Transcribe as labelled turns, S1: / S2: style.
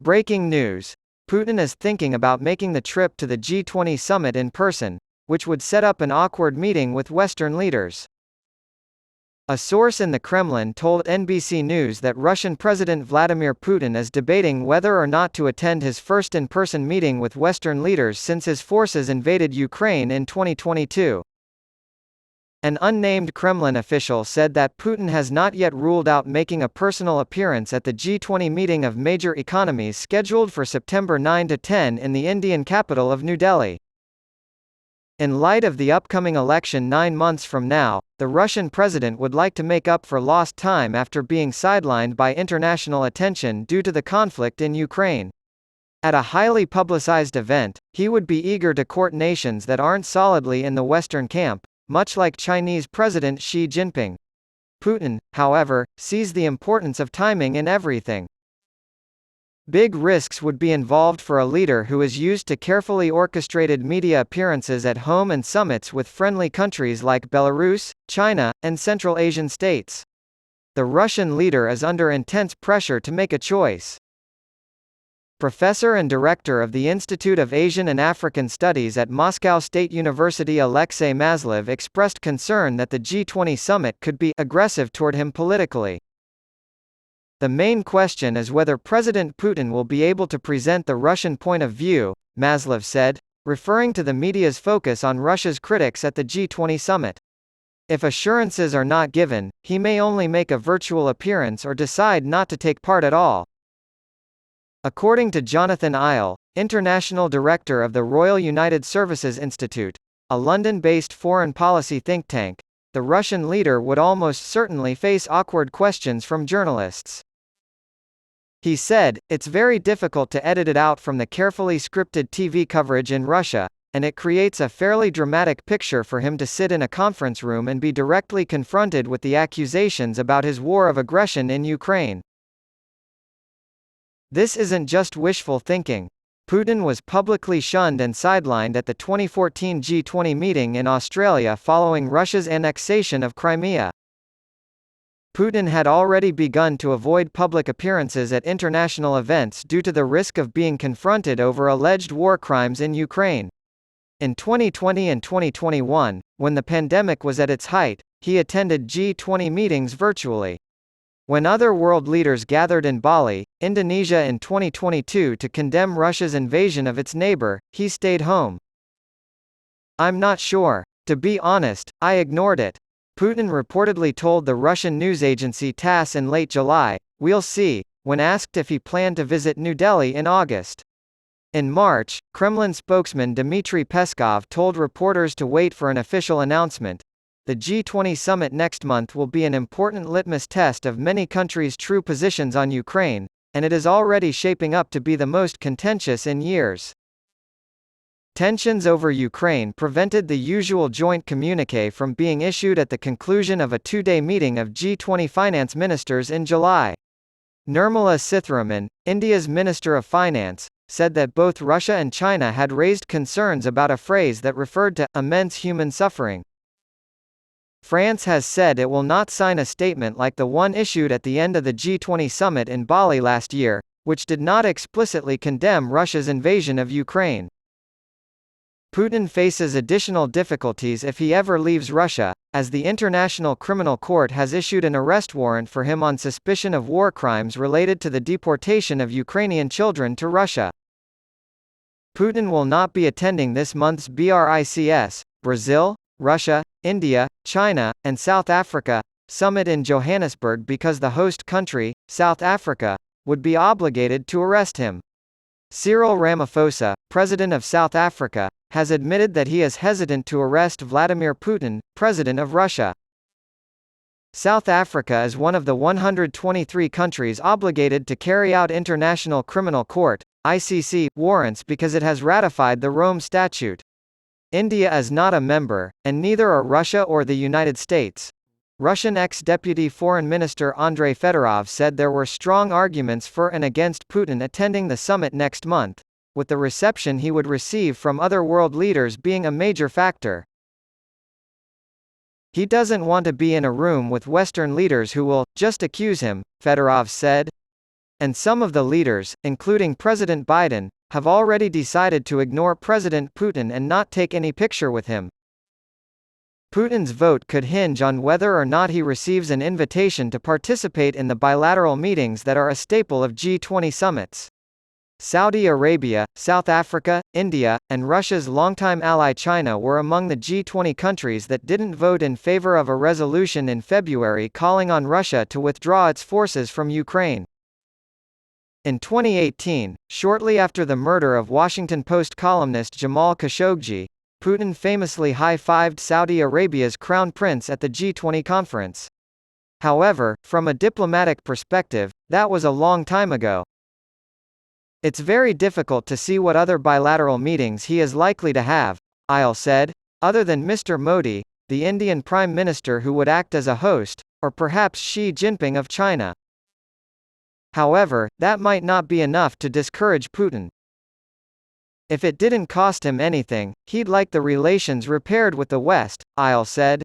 S1: Breaking news. Putin is thinking about making the trip to the G20 summit in person, which would set up an awkward meeting with Western leaders. A source in the Kremlin told NBC News that Russian President Vladimir Putin is debating whether or not to attend his first in-person meeting with Western leaders since his forces invaded Ukraine in 2022. An unnamed Kremlin official said that Putin has not yet ruled out making a personal appearance at the G20 meeting of major economies scheduled for September 9 to 10 in the Indian capital of New Delhi. In light of the upcoming election 9 months from now, the Russian president would like to make up for lost time after being sidelined by international attention due to the conflict in Ukraine. At a highly publicized event, he would be eager to court nations that aren't solidly in the Western camp, much like Chinese President Xi Jinping. Putin, however, sees the importance of timing in everything. Big risks would be involved for a leader who is used to carefully orchestrated media appearances at home and summits with friendly countries like Belarus, China, and Central Asian states. The Russian leader is under intense pressure to make a choice. Professor and director of the Institute of Asian and African Studies at Moscow State University Alexei Maslov expressed concern that the G20 summit could be aggressive toward him politically. The main question is whether President Putin will be able to present the Russian point of view, Maslov said, referring to the media's focus on Russia's critics at the G20 summit. If assurances are not given, he may only make a virtual appearance or decide not to take part at all. According to Jonathan Isle, international director of the Royal United Services Institute, a London-based foreign policy think tank, the Russian leader would almost certainly face awkward questions from journalists. He said, "It's very difficult to edit it out from the carefully scripted TV coverage in Russia, and it creates a fairly dramatic picture for him to sit in a conference room and be directly confronted with the accusations about his war of aggression in Ukraine." This isn't just wishful thinking. Putin was publicly shunned and sidelined at the 2014 G20 meeting in Australia following Russia's annexation of Crimea. Putin had already begun to avoid public appearances at international events due to the risk of being confronted over alleged war crimes in Ukraine. In 2020 and 2021, when the pandemic was at its height, he attended G20 meetings virtually. When other world leaders gathered in Bali, Indonesia in 2022 to condemn Russia's invasion of its neighbor, he stayed home. "I'm not sure. To be honest, I ignored it," Putin reportedly told the Russian news agency TASS in late July. "We'll see," when asked if he planned to visit New Delhi in August. In March, Kremlin spokesman Dmitry Peskov told reporters to wait for an official announcement. The G20 summit next month will be an important litmus test of many countries' true positions on Ukraine, and it is already shaping up to be the most contentious in years. Tensions over Ukraine prevented the usual joint communiqué from being issued at the conclusion of a two-day meeting of G20 finance ministers in July. Nirmala Sitharaman, India's Minister of Finance, said that both Russia and China had raised concerns about a phrase that referred to immense human suffering. France has said it will not sign a statement like the one issued at the end of the G20 summit in Bali last year, which did not explicitly condemn Russia's invasion of Ukraine. Putin faces additional difficulties if he ever leaves Russia, as the International Criminal Court has issued an arrest warrant for him on suspicion of war crimes related to the deportation of Ukrainian children to Russia. Putin will not be attending this month's BRICS, Brazil, Russia, India, China, and South Africa summit in Johannesburg because the host country, South Africa, would be obligated to arrest him. Cyril Ramaphosa, president of South Africa, has admitted that he is hesitant to arrest Vladimir Putin, president of Russia. South Africa is one of the 123 countries obligated to carry out International Criminal Court (ICC) warrants because it has ratified the Rome Statute. India is not a member, and neither are Russia or the United States. Russian ex-deputy foreign minister Andrei Fedorov said there were strong arguments for and against Putin attending the summit next month, with the reception he would receive from other world leaders being a major factor. "He doesn't want to be in a room with Western leaders who will just accuse him," Fedorov said. And some of the leaders, including President Biden, have already decided to ignore President Putin and not take any picture with him. Putin's vote could hinge on whether or not he receives an invitation to participate in the bilateral meetings that are a staple of G20 summits. Saudi Arabia, South Africa, India, and Russia's longtime ally China were among the G20 countries that didn't vote in favor of a resolution in February calling on Russia to withdraw its forces from Ukraine. In 2018, shortly after the murder of Washington Post columnist Jamal Khashoggi, Putin famously high-fived Saudi Arabia's crown prince at the G20 conference. However, from a diplomatic perspective, that was a long time ago. It's very difficult to see what other bilateral meetings he is likely to have, Ail said, other than Mr. Modi, the Indian Prime Minister who would act as a host, or perhaps Xi Jinping of China. However, that might not be enough to discourage Putin. If it didn't cost him anything, he'd like the relations repaired with the West, Ail said.